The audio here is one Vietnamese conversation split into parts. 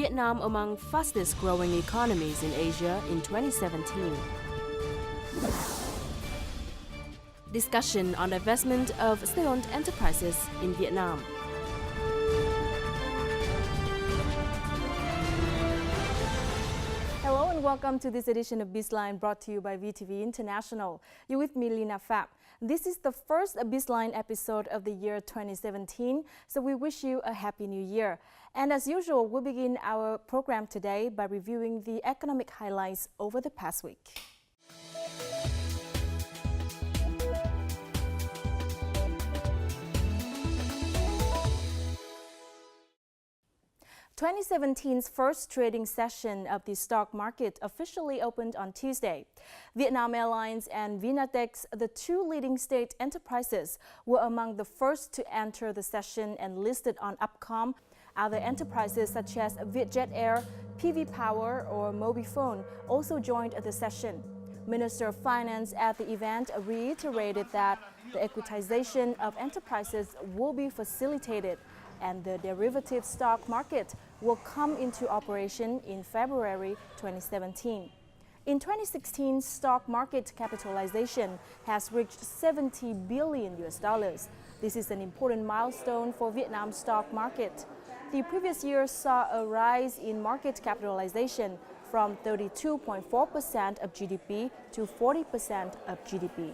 Vietnam among fastest growing economies in Asia in 2017. Discussion on divestment of state-owned enterprises in Vietnam. Hello and welcome to this edition of BizLine brought to you by VTV International. You're with me, Lina Phát. This is the first BizLine episode of the year 2017, so we wish you a happy new year. And as usual, we'll begin our program today by reviewing the economic highlights over the past week. 2017's first trading session of the stock market officially opened on Tuesday. Vietnam Airlines and Vinatex, the two leading state enterprises, were among the first to enter the session and listed on Upcom. Other enterprises such as Vietjet Air, PV Power, or Mobifone also joined the session. Minister of Finance at the event reiterated that the equitization of enterprises will be facilitated and the derivative stock market will come into operation in February 2017. In 2016, stock market capitalization has reached $70 billion. This is an important milestone for Vietnam's stock market. The previous year saw a rise in market capitalization from 32.4% of GDP to 40% of GDP.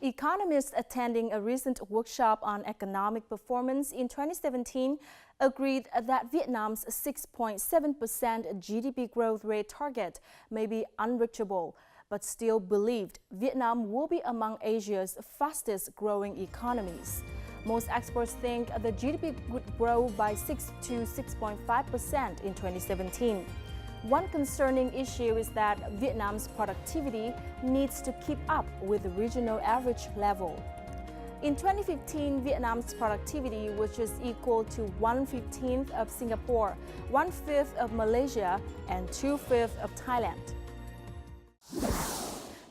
Economists attending a recent workshop on economic performance in 2017 agreed that Vietnam's 6.7% GDP growth rate target may be unreachable, but still believed Vietnam will be among Asia's fastest growing economies. Most experts think the GDP would grow by 6 to 6.5% in 2017. One concerning issue is that Vietnam's productivity needs to keep up with the regional average level. In 2015, Vietnam's productivity was just equal to 1/15 of Singapore, 1/5 of Malaysia, and 2/5 of Thailand.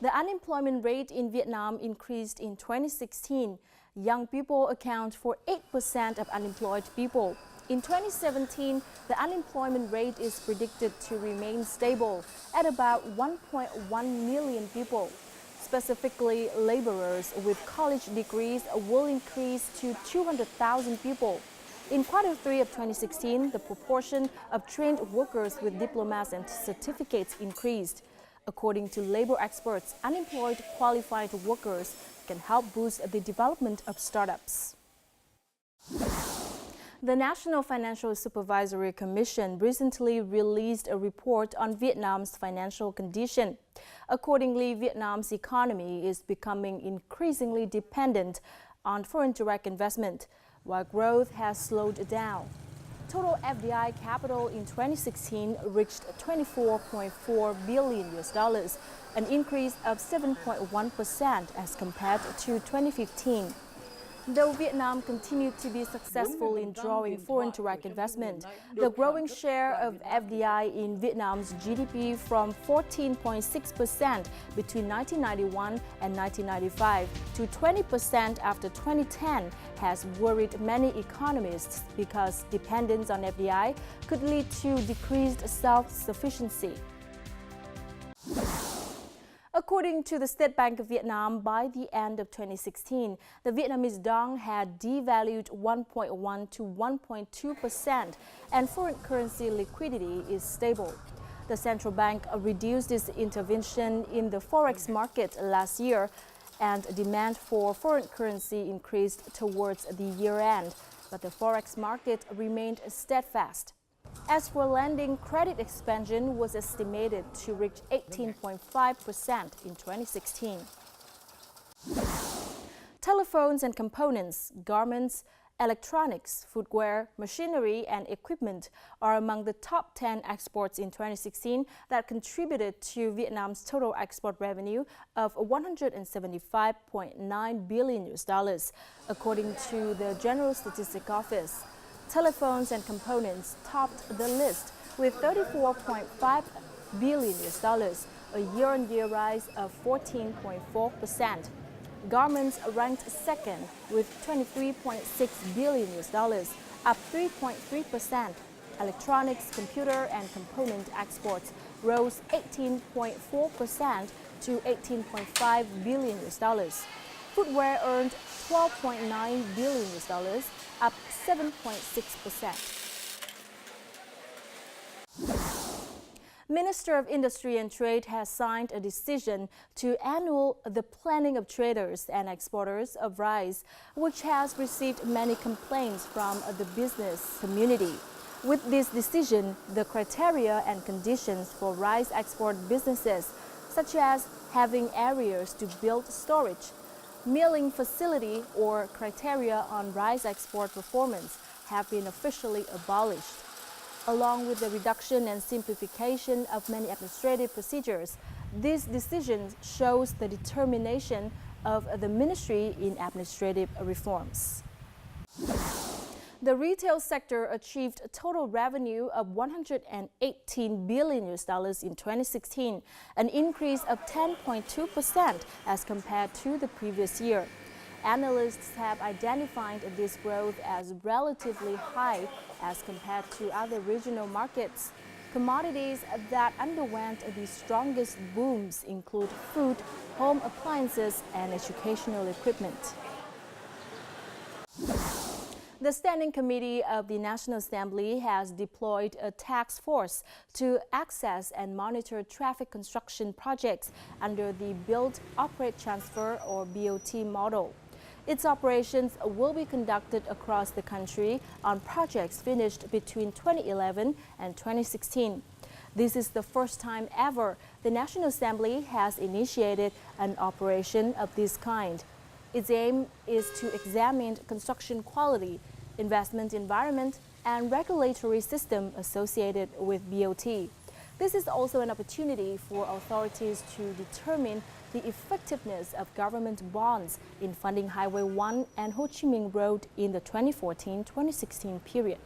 The unemployment rate in Vietnam increased in 2016. Young people account for 8% of unemployed people. In 2017, the unemployment rate is predicted to remain stable at about 1.1 million people. Specifically, laborers with college degrees will increase to 200,000 people. In Q3 of 2016, the proportion of trained workers with diplomas and certificates increased. According to labor experts, unemployed qualified workers can help boost the development of startups. The National Financial Supervisory Commission recently released a report on Vietnam's financial condition. Accordingly, Vietnam's economy is becoming increasingly dependent on foreign direct investment, while growth has slowed down. Total FDI capital in 2016 reached $24.4 billion, an increase of 7.1% as compared to 2015. Though Vietnam continued to be successful in drawing foreign direct investment, the growing share of FDI in Vietnam's GDP from 14.6% between 1991 and 1995 to 20% after 2010 has worried many economists because dependence on FDI could lead to decreased self-sufficiency. According to the State Bank of Vietnam, by the end of 2016, the Vietnamese dong had devalued 1.1 to 1.2%, and foreign currency liquidity is stable. The central bank reduced its intervention in the forex market last year, and demand for foreign currency increased towards the year-end, but the forex market remained steadfast. As for lending, credit expansion was estimated to reach 18.5% in 2016. Telephones and components, garments, electronics, footwear, machinery, and equipment are among the top 10 exports in 2016 that contributed to Vietnam's total export revenue of $175.9 billion, according to the General Statistics Office. Telephones and components topped the list with $34.5 billion, a year-on-year rise of 14.4%. Garments ranked second with $23.6 billion, up 3.3%. electronics, computer, and component exports rose 18.4% to $18.5 billion. Footwear earned $12.9 billion, up 7.6%. Minister of Industry and Trade has signed a decision to annul the planning of traders and exporters of rice, which has received many complaints from the business community. With this decision, the criteria and conditions for rice export businesses, such as having areas to build storage, milling facility, or criteria on rice export performance, have been officially abolished. Along with the reduction and simplification of many administrative procedures, this decision shows the determination of the ministry in administrative reforms. The retail sector achieved a total revenue of $118 billion in 2016, an increase of 10.2% as compared to the previous year. Analysts have identified this growth as relatively high as compared to other regional markets. Commodities that underwent the strongest booms include food, home appliances, and educational equipment. The Standing Committee of the National Assembly has deployed a task force to access and monitor traffic construction projects under the Build, Operate, Transfer or BOT model. Its operations will be conducted across the country on projects finished between 2011 and 2016. This is the first time ever the National Assembly has initiated an operation of this kind. Its aim is to examine construction quality, investment environment, and regulatory system associated with BOT. This is also an opportunity for authorities to determine the effectiveness of government bonds in funding Highway 1 and Ho Chi Minh Road in the 2014-2016 period.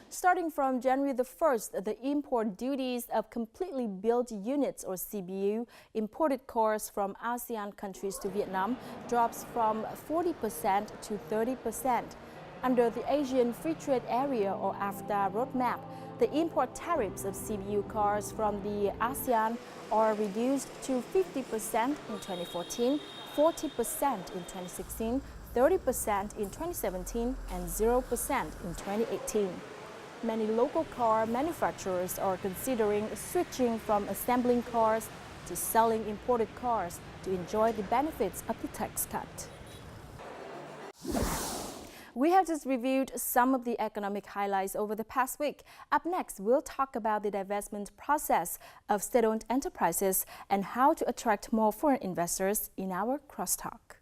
Starting from January the 1st, the import duties of completely built units or CBU imported cars from ASEAN countries to Vietnam drops from 40% to 30%. Under the Asian Free Trade Area or AFTA roadmap, the import tariffs of CBU cars from the ASEAN are reduced to 50% in 2014, 40% in 2016, 30% in 2017, and 0% in 2018. Many local car manufacturers are considering switching from assembling cars to selling imported cars to enjoy the benefits of the tax cut. We have just reviewed some of the economic highlights over the past week. Up next, we'll talk about the divestment process of state-owned enterprises and how to attract more foreign investors in our crosstalk.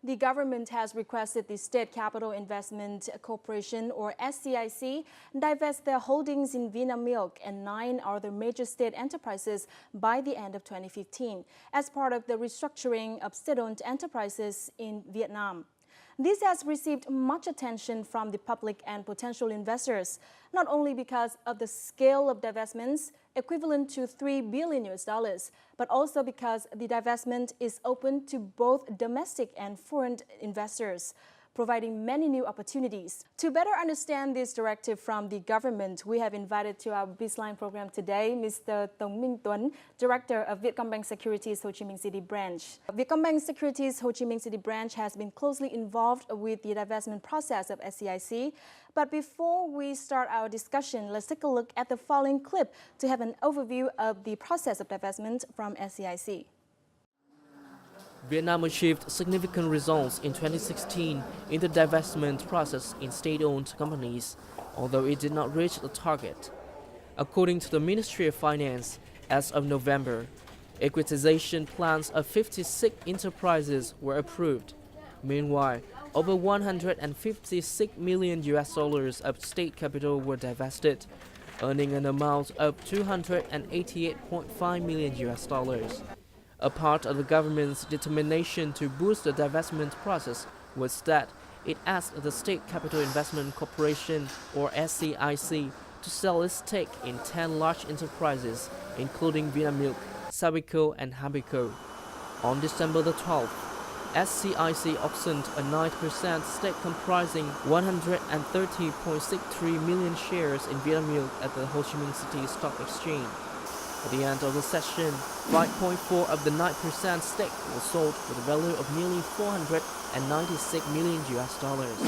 The government has requested the State Capital Investment Corporation, or SCIC, divest their holdings in Vinamilk and 9 other major state enterprises by the end of 2015 as part of the restructuring of state-owned enterprises in Vietnam. This has received much attention from the public and potential investors, not only because of the scale of divestments, equivalent to $3 billion, but also because the divestment is open to both domestic and foreign investors, providing many new opportunities. To better understand this directive from the government, we have invited to our BizLine program today Mr. Tống Minh Tuấn, Director of Vietcombank Securities Ho Chi Minh City Branch. Vietcombank Securities Ho Chi Minh City Branch has been closely involved with the divestment process of SCIC. But before we start our discussion, let's take a look at the following clip to have an overview of the process of divestment from SCIC. Vietnam achieved significant results in 2016 in the divestment process in state-owned companies, although it did not reach the target. According to the Ministry of Finance, as of November, equitization plans of 56 enterprises were approved. Meanwhile, over $156 million of state capital were divested, earning an amount of $288.5 million. A part of the government's determination to boost the divestment process was that it asked the State Capital Investment Corporation, or SCIC, to sell its stake in 10 large enterprises, including Vinamilk, Sabeco and Habeco. On December the 12th, SCIC auctioned a 9% stake comprising 130.63 million shares in Vinamilk at the Ho Chi Minh City Stock Exchange. At the end of the session, 5.4 of the 9% stake was sold with a value of nearly 496 million US dollars.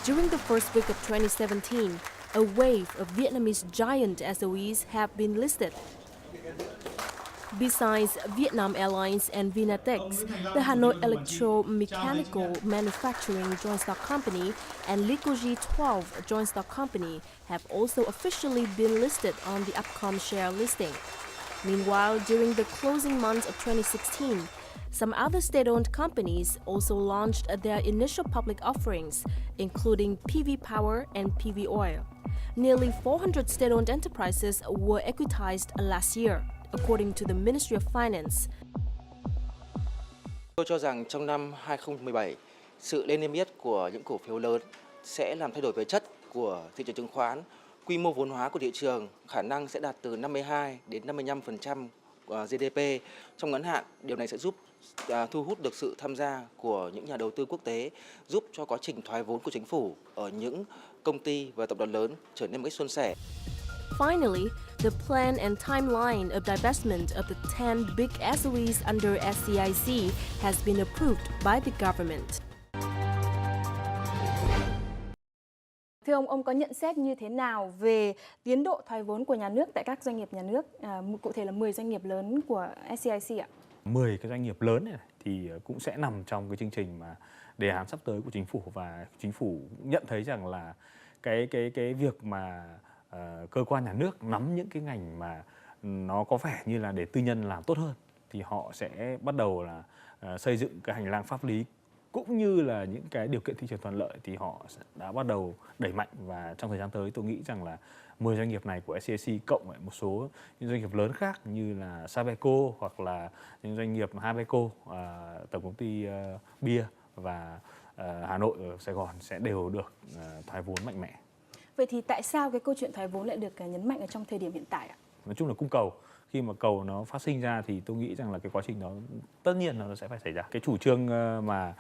During the first week of 2017, a wave of Vietnamese giant SOEs have been listed. Besides Vietnam Airlines and Vinatex, the Hanoi Electromechanical Manufacturing Joint Stock Company and Licogy 12 Joint Stock Company have also officially been listed on the Upcom share listing. Meanwhile, during the closing months of 2016, some other state-owned companies also launched their initial public offerings, including PV Power and PV Oil. Nearly 400 state-owned enterprises were equitized last year, according to the Ministry of Finance. Tôi cho rằng trong năm 2017, sự lên niêm yết của những cổ phiếu lớn sẽ làm thay đổi về chất của thị trường chứng khoán. Quy mô vốn hóa của thị trường khả năng sẽ đạt từ 52 đến 55% GDP. Trong ngắn hạn, điều này sẽ giúp thu hút được sự tham gia của những nhà đầu tư quốc tế, giúp cho quá trình thoái vốn của chính phủ ở những công ty và tập đoàn lớn trở nên một cách suôn sẻ. Finally, the plan and timeline of divestment of the 10 big SOEs under SCIC has been approved by the government. Thưa ông có nhận xét như thế nào về tiến độ thoái vốn của nhà nước tại các doanh nghiệp nhà nước, cụ thể là 10 doanh nghiệp lớn của SCIC ạ? 10 cái doanh nghiệp lớn này thì cũng sẽ nằm trong cái chương trình mà đề án sắp tới của chính phủ, và chính phủ nhận thấy rằng là cái việc mà cơ quan nhà nước nắm những cái ngành mà nó có vẻ như là để tư nhân làm tốt hơn thì họ sẽ bắt đầu là xây dựng cái hành lang pháp lý cũng như là những cái điều kiện thị trường thuận lợi thì họ đã bắt đầu đẩy mạnh. Và trong thời gian tới tôi nghĩ rằng là 10 doanh nghiệp này của SCIC cộng với một số những doanh nghiệp lớn khác như là Sabeco hoặc là những doanh nghiệp Habeco, tổng công ty bia và Hà Nội ở Sài Gòn sẽ đều được thoái vốn mạnh mẽ. Vậy thì tại sao cái câu chuyện thoái vốn lại được nhấn mạnh ở trong thời điểm hiện tại ạ? Nói chung là cung cầu. Khi mà cầu nó phát sinh ra thì tôi nghĩ rằng là cái quá trình đó tất nhiên là nó sẽ phải xảy ra. Cái chủ trương mà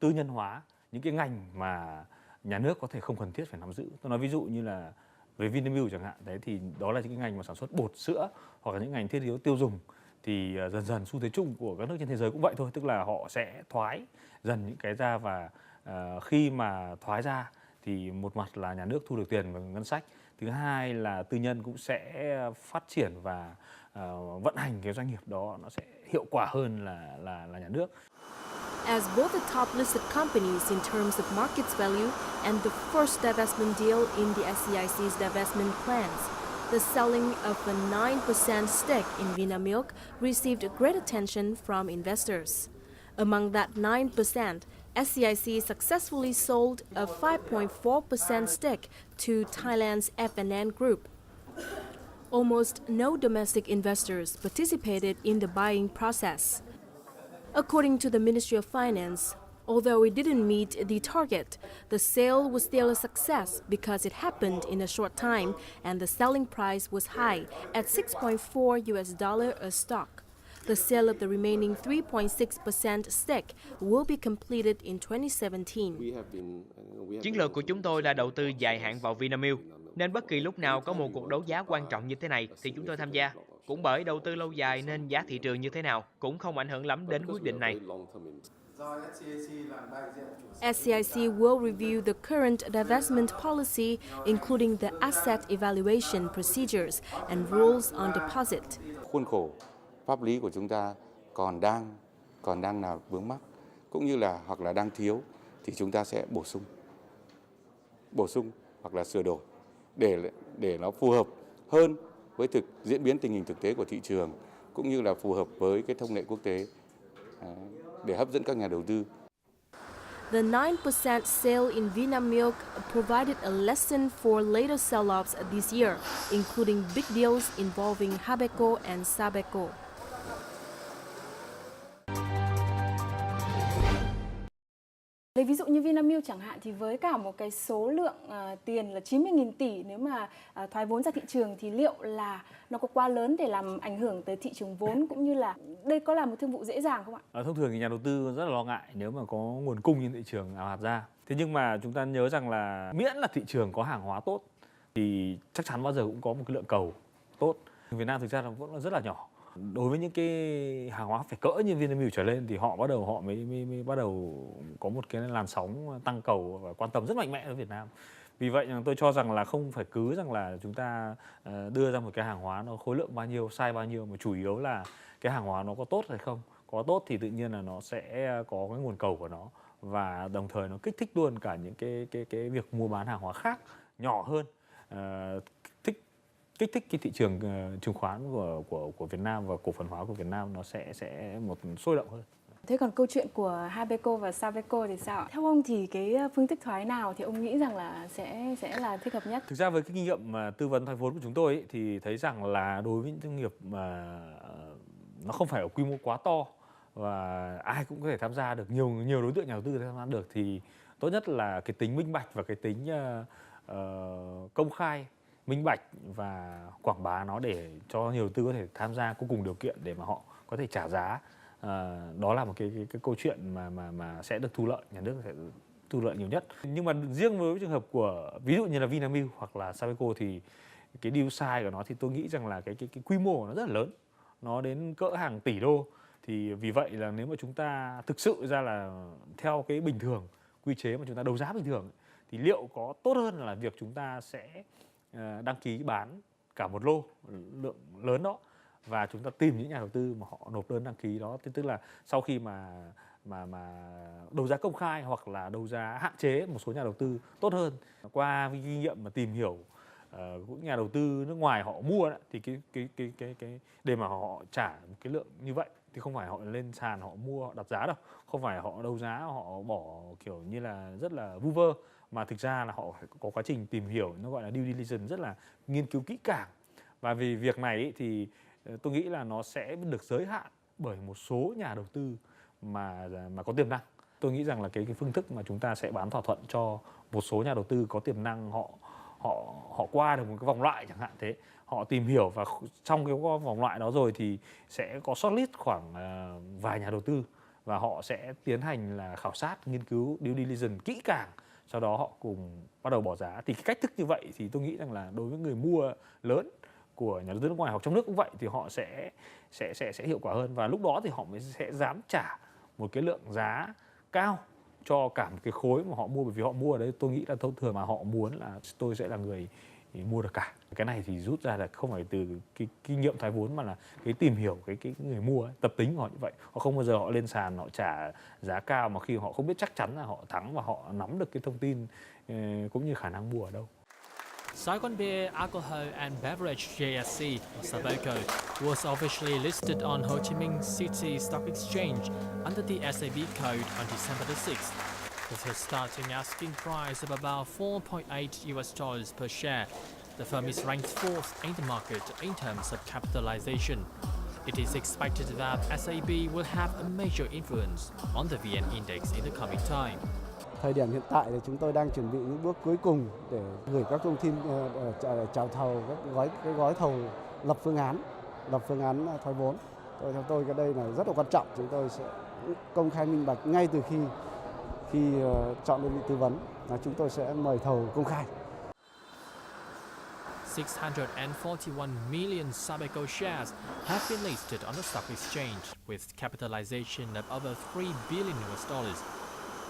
tư nhân hóa những cái ngành mà nhà nước có thể không cần thiết phải nắm giữ. Tôi nói ví dụ như là với Vinamilk chẳng hạn, đấy thì đó là những cái ngành mà sản xuất bột sữa hoặc là những ngành thiết yếu tiêu dùng, thì dần dần xu thế chung của các nước trên thế giới cũng vậy thôi, tức là họ sẽ thoái dần những cái ra, và khi mà thoái ra thì một mặt là nhà nước thu được tiền vào ngân sách, thứ hai là tư nhân cũng sẽ phát triển và vận hành cái doanh nghiệp đó nó sẽ hiệu quả hơn là nhà nước. As both the top listed companies in terms of market value and the first divestment deal in the SCIC's divestment plans, the selling of a 9% stake in Vinamilk received great attention from investors. Among that 9%, SCIC successfully sold a 5.4% stake to Thailand's F&N Group. Almost no domestic investors participated in the buying process. According to the Ministry of Finance, although it didn't meet the target, the sale was still a success because it happened in a short time and the selling price was high at $6.4 a stock. The sale of the remaining 3.6% stake will be completed in 2017. Chiến lược của chúng tôi là đầu tư dài hạn vào Vinamilk, nên bất kỳ lúc nào có một cuộc đấu giá quan trọng như thế này thì chúng tôi tham gia. Cũng bởi đầu tư lâu dài nên giá thị trường như thế nào cũng không ảnh hưởng lắm đến quyết định này. SCIC will review the current divestment policy, including the asset evaluation procedures and rules on deposit. Khuôn khổ pháp lý của chúng ta còn đang là vướng mắc, cũng như là hoặc là đang thiếu thì chúng ta sẽ bổ sung hoặc là sửa đổi để nó phù hợp hơn với diễn biến tình hình thực tế của thị trường, cũng như là phù hợp với cái thông lệ quốc tế để hấp dẫn các nhà đầu tư. The 9% sale in Vinamilk provided a lesson for later sell-offs this year, including big deals involving Habeco and Sabeco. Lấy ví dụ như như Vinamilk chẳng hạn thì với cả một cái số lượng tiền là 90.000 tỷ nếu mà thoái vốn ra thị trường thì liệu là nó có quá lớn để làm ảnh hưởng tới thị trường vốn, cũng như là đây có là một thương vụ dễ dàng không ạ? Thông thường thì nhà đầu tư rất là lo ngại nếu mà có nguồn cung trên thị trường ào ạt ra. Thế nhưng mà chúng ta nhớ rằng là miễn là thị trường có hàng hóa tốt thì chắc chắn bao giờ cũng có một cái lượng cầu tốt. Việt Nam thực ra là vẫn là rất là nhỏ. Đối với những cái hàng hóa phải cỡ như Vinamilk trở lên thì họ mới bắt đầu có một cái làn sóng tăng cầu và quan tâm rất mạnh mẽ ở Việt Nam. Vì vậy tôi cho rằng là không phải cứ rằng là chúng ta đưa ra một cái hàng hóa nó khối lượng bao nhiêu, size bao nhiêu, mà chủ yếu là cái hàng hóa nó có tốt hay không. Có tốt thì tự nhiên là nó sẽ có cái nguồn cầu của nó, và đồng thời nó kích thích luôn cả những cái việc mua bán hàng hóa khác nhỏ hơn, kích thích cái thị trường chứng khoán của Việt Nam và cổ phần hóa của Việt Nam nó sẽ một sôi động hơn. Thế còn câu chuyện của Habeco và Sabeco thì sao? Theo ông thì cái phương thức thoái nào thì ông nghĩ rằng là sẽ là thích hợp nhất? Thực ra với cái kinh nghiệm mà tư vấn thoái vốn của chúng tôi ấy, thì thấy rằng là đối với những doanh nghiệp mà nó không phải ở quy mô quá to và ai cũng có thể tham gia được, nhiều đối tượng nhà đầu tư tham gia được, thì tốt nhất là cái tính minh bạch và cái tính công khai, minh bạch và quảng bá nó để cho nhiều đầu tư có thể tham gia có cùng điều kiện để mà họ có thể trả giá. Đó là một cái câu chuyện mà sẽ được thu lợi, nhà nước sẽ thu lợi nhiều nhất. Nhưng mà riêng với trường hợp của ví dụ như là Vinamilk hoặc là Sabeco thì cái deal size của nó thì tôi nghĩ rằng là cái quy mô của nó rất là lớn, nó đến cỡ hàng tỷ đô. Thì vì vậy là nếu mà chúng ta thực sự ra là theo cái bình thường, quy chế mà chúng ta đấu giá bình thường, thì liệu có tốt hơn là việc chúng ta sẽ đăng ký bán cả một lô lượng lớn đó, và chúng ta tìm những nhà đầu tư mà họ nộp đơn đăng ký đó, tức là sau khi mà đấu giá công khai hoặc là đấu giá hạn chế một số nhà đầu tư tốt hơn. Qua kinh nghiệm mà tìm hiểu những nhà đầu tư nước ngoài họ mua đó, thì cái để mà họ trả một cái lượng như vậy thì không phải họ lên sàn họ mua, họ đặt giá đâu, không phải họ đấu giá họ bỏ kiểu như là rất là vu vơ, mà thực ra là họ phải có quá trình tìm hiểu, nó gọi là due diligence, rất là nghiên cứu kỹ càng. Và vì việc này ấy, thì tôi nghĩ là nó sẽ được giới hạn bởi một số nhà đầu tư mà có tiềm năng. Tôi nghĩ rằng là cái phương thức mà chúng ta sẽ bán thỏa thuận cho một số nhà đầu tư có tiềm năng, họ qua được một cái vòng loại chẳng hạn thế, họ tìm hiểu và trong cái vòng loại đó rồi thì sẽ có shortlist khoảng vài nhà đầu tư và họ sẽ tiến hành là khảo sát, nghiên cứu due diligence kỹ càng, sau đó họ cùng bắt đầu bỏ giá. Thì cái cách thức như vậy thì tôi nghĩ rằng là đối với người mua lớn của nhà đầu tư nước ngoài hoặc trong nước cũng vậy thì họ sẽ hiệu quả hơn, và lúc đó thì họ mới sẽ dám trả một cái lượng giá cao cho cả một cái khối mà họ mua, bởi vì họ mua ở đấy tôi nghĩ là thông thường mà họ muốn là tôi sẽ là người mua được cả. Cái này thì rút ra là không phải từ cái kinh nghiệm thoái vốn mà là cái tìm hiểu cái người mua ấy, tập tính của họ như vậy. Họ không bao giờ họ lên sàn họ trả giá cao mà khi họ không biết chắc chắn là họ thắng và họ nắm được cái thông tin cũng như khả năng mua ở đâu. Saigon Beer, Alcohol and Beverage JSC, or Sabeco, was officially listed on Ho Chi Minh City Stock Exchange under the SAB code on December the 6th, with a starting asking price of about $4.8 per share. The firm is ranked 4th in the market in terms of capitalization. It is expected that SAB will have a major influence on the VN Index in the coming time. Thời điểm hiện tại thì chúng tôi đang chuẩn bị những bước cuối cùng để gửi các công ty chào thầu các gói thầu lập phương án thoái vốn. Theo tôi cái đây là rất là quan trọng, chúng tôi sẽ công khai minh bạch ngay từ khi chọn đơn vị tư vấn, là chúng tôi sẽ mời thầu công khai. 641 million Sabeco shares have been listed on the stock exchange with capitalization of over $3 billion.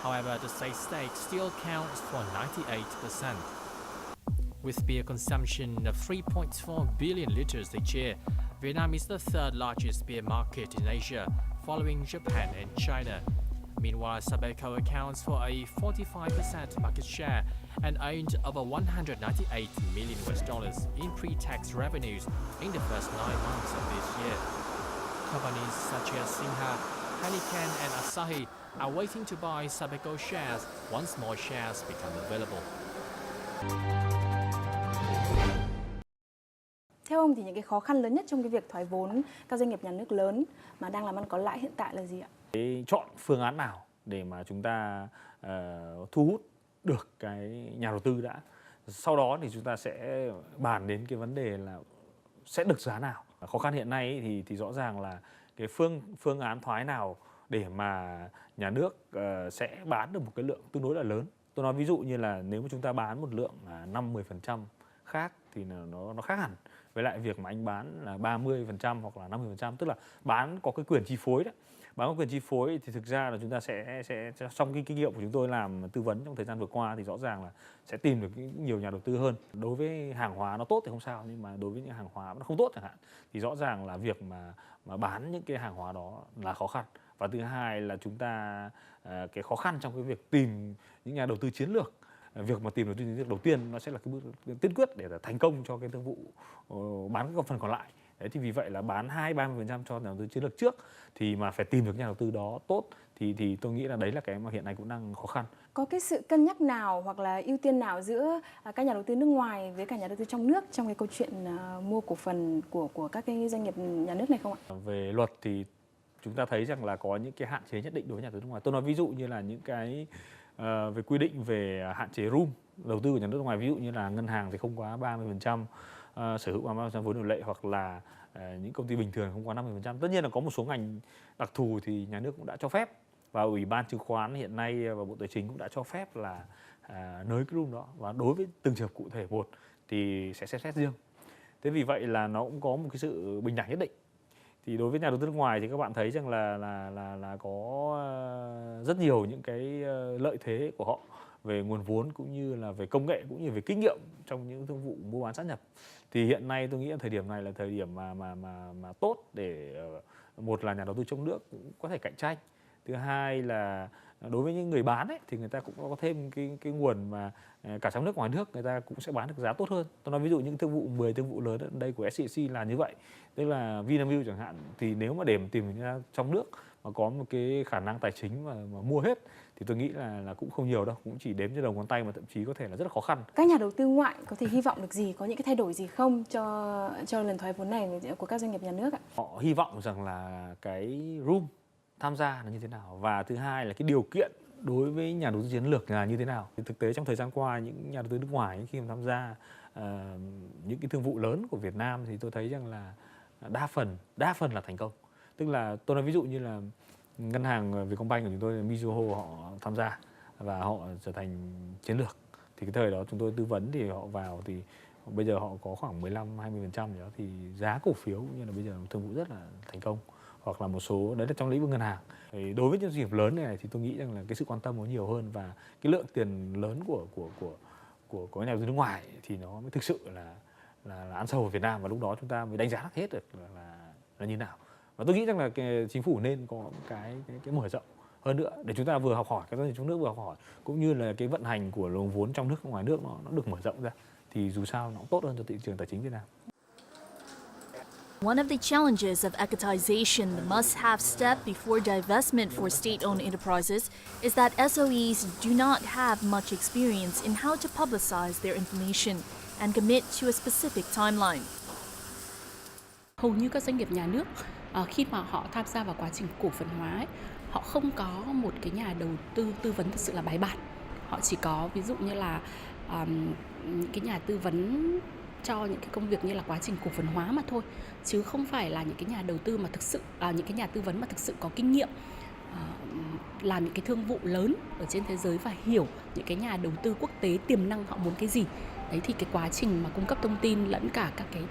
However, the state stake still counts for 98%. With beer consumption of 3.4 billion liters each year, Vietnam is the third largest beer market in Asia, following Japan and China. Meanwhile, Sabeco accounts for a 45% market share and earned over $198 million in pre-tax revenues in the first 9 months of this year. Companies such as Singha, Heineken and Asahi are waiting to buy Sabeco shares once more shares become available. Theo ông thì những cái khó khăn lớn nhất trong cái việc thoái vốn các doanh nghiệp nhà nước lớn mà đang làm ăn có lãi hiện tại là gì ạ? Chọn phương án nào để mà chúng ta thu hút được cái nhà đầu tư đã. Sau đó thì chúng ta sẽ bàn đến cái vấn đề là sẽ được giá nào. Khó khăn hiện nay thì rõ ràng là cái phương án thoái nào để mà nhà nước sẽ bán được một cái lượng tương đối là lớn. Tôi nói ví dụ như là nếu mà chúng ta bán một lượng 5-10% khác thì nó khác hẳn với lại việc mà anh bán là 30% hoặc là 50%, tức là bán có cái quyền chi phối đấy. Bán có quyền chi phối thì thực ra là chúng ta sẽ trong cái kinh nghiệm của chúng tôi làm tư vấn trong thời gian vừa qua thì rõ ràng là sẽ tìm được nhiều nhà đầu tư hơn. Đối với hàng hóa nó tốt thì không sao, nhưng mà đối với những hàng hóa nó không tốt chẳng hạn thì rõ ràng là việc mà bán những cái hàng hóa đó là khó khăn. Và thứ hai là chúng ta cái khó khăn trong cái việc tìm những nhà đầu tư chiến lược. Việc mà tìm đầu tư chiến lược đầu tiên nó sẽ là cái bước tiên quyết để thành công cho cái thương vụ bán cái phần còn lại. Đấy, thì vì vậy là bán 20-30% cho nhà đầu tư chiến lược trước thì mà phải tìm được nhà đầu tư đó tốt thì tôi nghĩ là đấy là cái mà hiện nay cũng đang khó khăn. Có cái sự cân nhắc nào hoặc là ưu tiên nào giữa các nhà đầu tư nước ngoài với cả nhà đầu tư trong nước trong cái câu chuyện mua cổ phần của các cái doanh nghiệp nhà nước này không ạ? Về luật thì chúng ta thấy rằng là có những cái hạn chế nhất định đối với nhà đầu tư nước ngoài. Tôi nói ví dụ như là những cái về quy định về hạn chế room đầu tư của nhà nước nước ngoài, ví dụ như là ngân hàng thì không quá 30%, sở hữu 30% vốn điều lệ, hoặc là những công ty bình thường không quá 50%. Tất nhiên là có một số ngành đặc thù thì nhà nước cũng đã cho phép, và Ủy ban chứng khoán hiện nay và Bộ Tài chính cũng đã cho phép là nới cái room đó, và đối với từng trường hợp cụ thể một thì sẽ xét riêng. Thế vì vậy là nó cũng có một cái sự bình đẳng nhất định. Thì đối với nhà đầu tư nước ngoài thì các bạn thấy rằng là có rất nhiều những cái lợi thế của họ về nguồn vốn cũng như là về công nghệ cũng như về kinh nghiệm trong những thương vụ mua bán sát nhập. Thì hiện nay tôi nghĩ là thời điểm này là thời điểm mà tốt để một là nhà đầu tư trong nước cũng có thể cạnh tranh. Thứ hai là đối với những người bán ấy, thì người ta cũng có thêm cái nguồn mà cả trong nước ngoài nước người ta cũng sẽ bán được giá tốt hơn. Tôi nói ví dụ những thương vụ 10 thương vụ lớn ở đây của SCC là như vậy. Tức là Vinamilk chẳng hạn, thì nếu mà để mà tìm ra trong nước mà có một cái khả năng tài chính mà mua hết thì tôi nghĩ là cũng không nhiều đâu, cũng chỉ đếm trên đầu ngón tay, mà thậm chí có thể là rất là khó khăn. Các nhà đầu tư ngoại có thể hy vọng được gì, có những cái thay đổi gì không cho lần thoái vốn này của các doanh nghiệp nhà nước ạ? Họ hy vọng rằng là cái room tham gia là như thế nào, và thứ hai là cái điều kiện đối với nhà đầu tư chiến lược là như thế nào. Thì thực tế trong thời gian qua những nhà đầu tư nước ngoài khi mà tham gia những cái thương vụ lớn của Việt Nam thì tôi thấy rằng là đa phần là thành công. Tức là tôi nói ví dụ như là ngân hàng Vietcombank của chúng tôi, Mizuho, họ tham gia và họ trở thành chiến lược. Thì cái thời đó chúng tôi tư vấn thì họ vào thì bây giờ họ có khoảng 15-20% đó, thì giá cổ phiếu cũng như là bây giờ thương vụ rất là thành công. Hoặc là một số đấy là trong lĩnh vực ngân hàng. Thì đối với những doanh nghiệp lớn này thì tôi nghĩ rằng là cái sự quan tâm nó nhiều hơn, và cái lượng tiền lớn của nhà đầu tư nước ngoài thì nó mới thực sự là ăn sâu ở Việt Nam, và lúc đó chúng ta mới đánh giá hết được là như nào. Và tôi nghĩ rằng là chính phủ nên có cái mở rộng hơn nữa để chúng ta vừa học hỏi các doanh nghiệp trong nước, vừa học hỏi cũng như là cái vận hành của luồng vốn trong nước và ngoài nước nó được mở rộng ra, thì dù sao nó cũng tốt hơn cho thị trường tài chính Việt Nam. One of the challenges of equitization, the must-have step before divestment for state-owned enterprises, is that SOEs do not have much experience in how to publicize their information and commit to a specific timeline. Hầu như các doanh nghiệp nhà nước khi mà họ tham gia vào quá trình cổ phần hóa ấy, họ không có một cái nhà đầu tư tư vấn thực sự là bài bản. Họ chỉ có ví dụ như là những cái nhà tư vấn cho những cái công việc như là quá trình cổ phần hóa mà thôi, chứ không phải là những cái nhà đầu tư mà thực sự những cái nhà tư vấn mà thực sự có kinh nghiệm làm những cái thương vụ lớn ở trên thế giới và hiểu những cái nhà đầu tư quốc tế tiềm năng họ muốn cái gì. Đấy, thì cái quá trình mà cung cấp thông tin lẫn cả các cái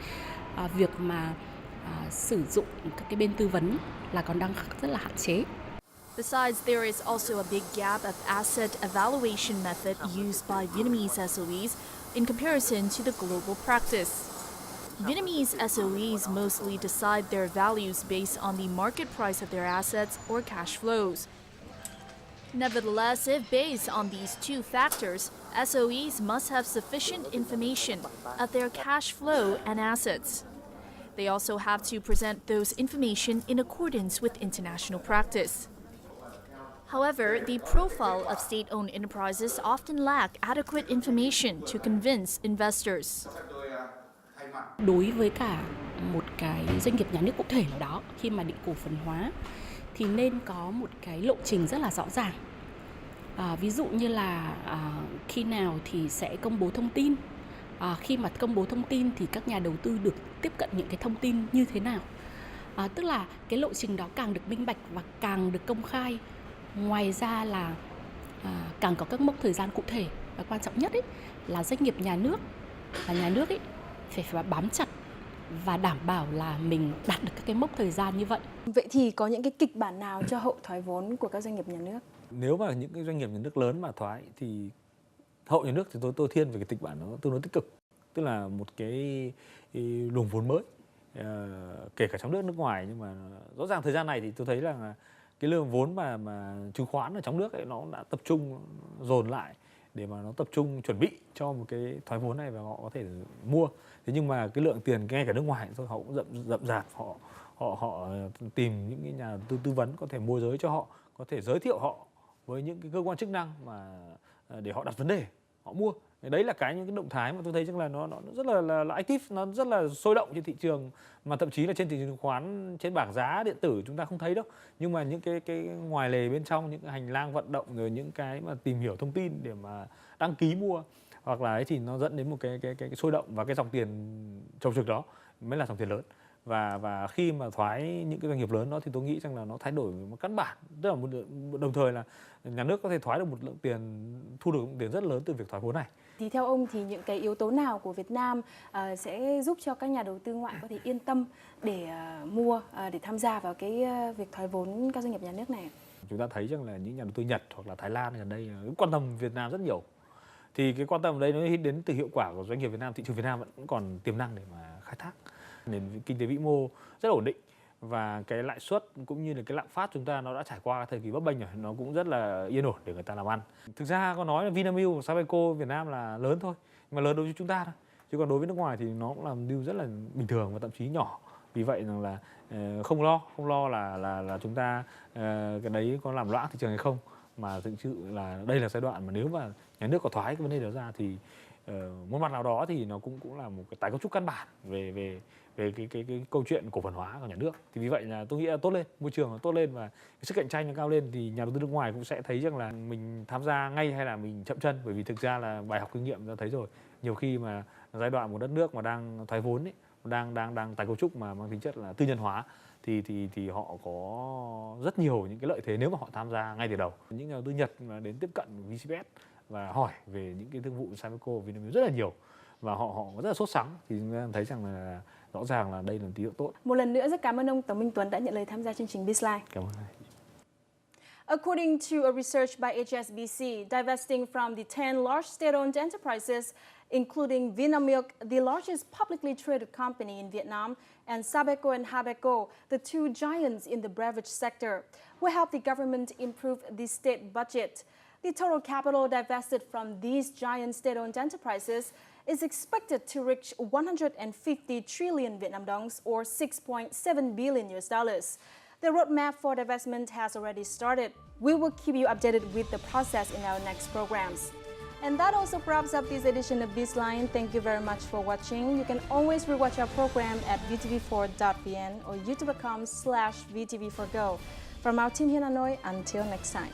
việc mà sử dụng các cái bên tư vấn là còn đang rất là hạn chế. Besides, there is also a big gap of asset evaluation method used by Vietnamese SOEs in comparison to the global practice. Vietnamese SOEs mostly decide their values based on the market price of their assets or cash flows. Nevertheless, if based on these two factors, SOEs must have sufficient information of their cash flow and assets. They also have to present those information in accordance with international practice. However, the profile of state-owned enterprises often lack adequate information to convince investors. Đối với cả một cái doanh nghiệp nhà nước cụ thể nào đó, khi mà định cổ phần hóa thì nên có một cái lộ trình rất là rõ ràng. Ví dụ như là khi nào thì sẽ công bố thông tin. Khi mà công bố thông tin thì các nhà đầu tư được tiếp cận những cái thông tin như thế nào. Tức là cái lộ trình đó càng được minh bạch và càng được công khai. Ngoài ra là càng có các mốc thời gian cụ thể. Và quan trọng nhất ấy, là doanh nghiệp nhà nước ấy, phải bám chặt và đảm bảo là mình đạt được các cái mốc thời gian như vậy. Vậy thì có những cái kịch bản nào cho hậu thoái vốn của các doanh nghiệp nhà nước? Nếu mà những cái doanh nghiệp nhà nước lớn mà thoái thì hậu nhà nước thì tôi thiên về cái kịch bản nó tương đối tích cực, tức là một cái luồng vốn mới, kể cả trong nước nước ngoài. Nhưng mà rõ ràng thời gian này thì tôi thấy là cái lượng vốn mà chứng khoán ở trong nước ấy nó đã tập trung dồn lại để mà nó tập trung chuẩn bị cho một cái thoái vốn này và họ có thể mua. Thế nhưng mà cái lượng tiền ngay cả nước ngoài thôi họ cũng rậm rạp, họ tìm những cái nhà tư vấn có thể môi giới cho họ, có thể giới thiệu họ với những cái cơ quan chức năng mà để họ đặt vấn đề, họ mua. Đấy là những cái động thái mà tôi thấy rằng là nó rất là active, nó rất là sôi động trên thị trường, mà thậm chí là trên thị trường chứng khoán, trên bảng giá điện tử chúng ta không thấy đâu. Nhưng mà những cái ngoài lề bên trong, những cái hành lang vận động, rồi những cái mà tìm hiểu thông tin để mà đăng ký mua hoặc là ấy, thì nó dẫn đến một cái sôi động, và cái dòng tiền chồng trực đó mới là dòng tiền lớn. Và khi mà thoái những cái doanh nghiệp lớn đó thì tôi nghĩ rằng là nó thay đổi một căn bản, tức là đồng thời là nhà nước có thể thoái được một lượng tiền, thu được một tiền rất lớn từ việc thoái vốn này. Thì theo ông thì những cái yếu tố nào của Việt Nam sẽ giúp cho các nhà đầu tư ngoại có thể yên tâm để mua, để tham gia vào cái việc thoái vốn các doanh nghiệp nhà nước này? Chúng ta thấy rằng là những nhà đầu tư Nhật hoặc là Thái Lan gần đây quan tâm Việt Nam rất nhiều. Thì cái quan tâm ở đây nó đến từ hiệu quả của doanh nghiệp Việt Nam. Thị trường Việt Nam vẫn còn tiềm năng để mà khai thác. Nền kinh tế vĩ mô rất ổn định, và cái lãi suất cũng như là cái lạm phát chúng ta nó đã trải qua thời kỳ bấp bênh rồi, nó cũng rất là yên ổn để người ta làm ăn. Thực ra có nói là Vinamilk và Sabeco Việt Nam là lớn thôi, nhưng mà lớn đối với chúng ta thôi, chứ còn đối với nước ngoài thì nó cũng làm deal rất là bình thường và thậm chí nhỏ. Vì vậy rằng là không lo là chúng ta cái đấy có làm loãng thị trường hay không, mà thực sự là đây là giai đoạn mà nếu mà nhà nước có thoái cái vấn đề đó ra thì một mặt nào đó thì nó cũng là một cái tái cấu trúc căn bản về cái câu chuyện cổ phần hóa của nhà nước. Thì vì vậy là tôi nghĩ là tốt lên, môi trường nó tốt lên và cái sức cạnh tranh nó cao lên, thì nhà đầu tư nước ngoài cũng sẽ thấy rằng là mình tham gia ngay hay là mình chậm chân. Bởi vì thực ra là bài học kinh nghiệm ta thấy rồi, nhiều khi mà giai đoạn một đất nước mà đang thoái vốn ấy, đang tái cấu trúc mà mang tính chất là tư nhân hóa thì họ có rất nhiều những cái lợi thế nếu mà họ tham gia ngay từ đầu. Những nhà đầu tư Nhật mà đến tiếp cận VCPS và hỏi về những cái thương vụ Sabeco và Vinamilk rất là nhiều, và họ rất là sốt sắng, thì chúng ta thấy rằng là rõ ràng là đây là một tín hiệu tốt. Một lần nữa rất cảm ơn ông Tống Minh Tuấn đã nhận lời tham gia chương trình Bizline. Cảm ơn. According to a research by HSBC, divesting from the 10 large state-owned enterprises, including Vinamilk, the largest publicly traded company in Vietnam, and Sabeco and Habeco, the two giants in the beverage sector, will help the government improve the state budget. The total capital divested from these giant state-owned enterprises is expected to reach 150 trillion Vietnam dongs, or $6.7 billion. The roadmap for divestment has already started. We will keep you updated with the process in our next programs. And that also wraps up this edition of Bizline. Thank you very much for watching. You can always rewatch our program at vtv4.vn or youtube.com/vtv4go. From our team here in Hanoi, until next time.